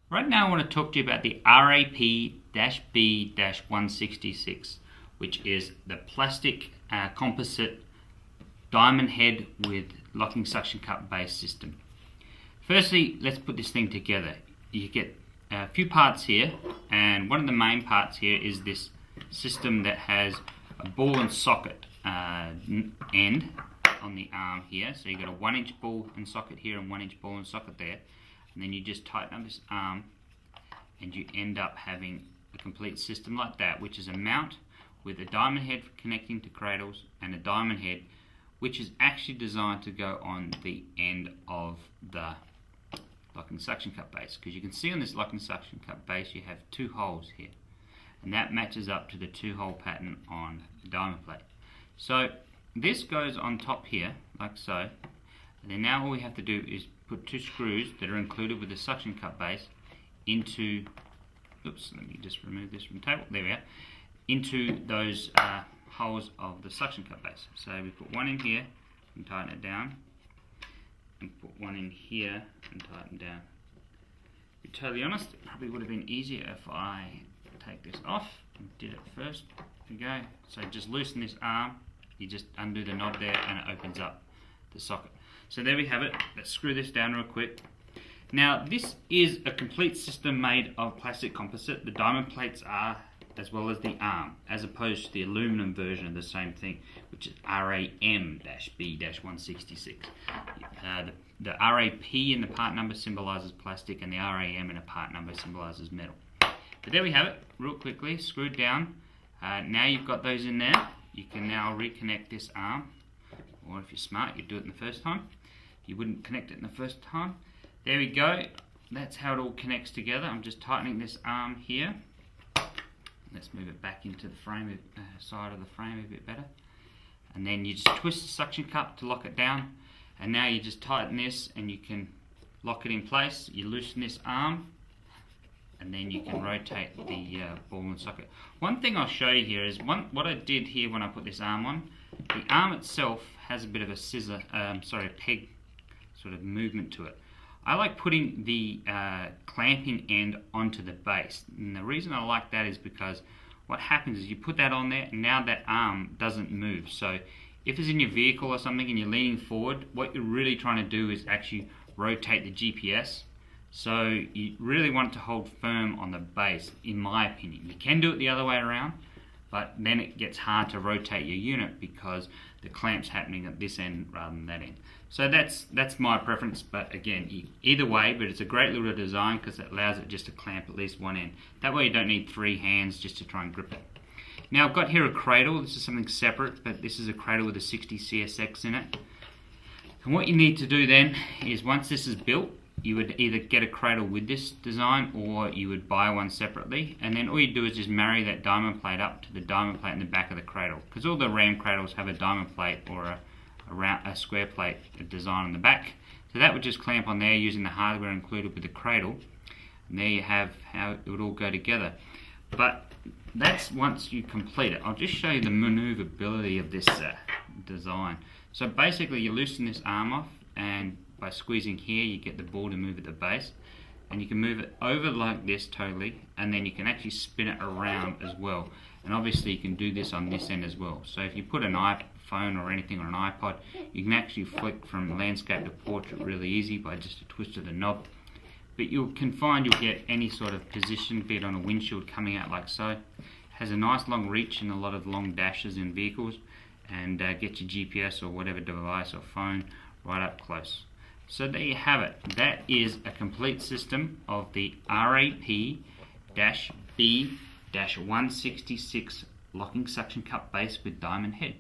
Right now I want to talk to you about the RAP-B-166, which is the plastic composite diamond head with locking suction cup base system. Firstly, let's put this thing together. You get a few parts here, and one of the main parts here is this system that has a ball and socket end on the arm here. So you've got a 1-inch ball and socket here and 1-inch ball and socket there. And then you just tighten up this arm and you end up having a complete system like that, which is a mount with a diamond head connecting to cradles and a diamond head which is actually designed to go on the end of the locking suction cup base. Because you can see on this locking suction cup base you have 2 holes here, and that matches up to the 2-hole pattern on the diamond plate. So this goes on top here like so, and then now all we have to do is put 2 screws that are included with the suction cup base into, oops, let me just remove this from the table, there we are, into those holes of the suction cup base. So we put one in here and tighten it down, and put one in here and tighten down. To be totally honest, it probably would have been easier if I take this off and did it first. There we go. So just loosen this arm, you just undo the knob there and it opens up the socket. So there we have it. Let's screw this down real quick. Now this is a complete system made of plastic composite. The diamond plates are, as well as the arm, as opposed to the aluminum version of the same thing, which is RAM-B-166. The RAP in the part number symbolizes plastic, and the RAM in a part number symbolizes metal. But there we have it, real quickly, screwed down. Now you've got those in there, you can now reconnect this arm, or if you're smart, you'd do it in the first time. You wouldn't connect it in the first time. There we go, that's how it all connects together. I'm just tightening this arm here. Let's move it back into the frame, side of the frame a bit better. And then you just twist the suction cup to lock it down. And now you just tighten this and you can lock it in place. You loosen this arm and then you can rotate the ball and socket. One thing I'll show you here is what I did here when I put this arm on. The arm itself has a bit of a peg sort of movement to it. I like putting the clamping end onto the base, and the reason I like that is because what happens is you put that on there and now that arm doesn't move. So if it's in your vehicle or something and you're leaning forward, what you're really trying to do is actually rotate the GPS. So you really want it to hold firm on the base, in my opinion. You can do it the other way around, but then it gets hard to rotate your unit because the clamp's happening at this end rather than that end. So that's my preference, but again, either way, but it's a great little design because it allows it just to clamp at least one end. That way you don't need 3 hands just to try and grip it. Now I've got here a cradle. This is something separate, but this is a cradle with a 60 CSX in it. And what you need to do then is, once this is built, you would either get a cradle with this design or you would buy one separately, and then all you do is just marry that diamond plate up to the diamond plate in the back of the cradle, because all the RAM cradles have a diamond plate or a square plate design on the back. So that would just clamp on there using the hardware included with the cradle, and there you have how it would all go together. But that's once you complete it. I'll just show you the maneuverability of this design. So basically you loosen this arm off, and by squeezing here you get the ball to move at the base, and you can move it over like this totally, and then you can actually spin it around as well. And obviously you can do this on this end as well. So if you put an iPhone or anything on an iPod, you can actually flick from landscape to portrait really easy by just a twist of the knob. But you can find you'll get any sort of position, be it on a windshield coming out like so. It has a nice long reach in a lot of long dashes in vehicles, and get your GPS or whatever device or phone right up close. So there you have it. That is a complete system of the RAP-B-166 locking suction cup base with diamond head.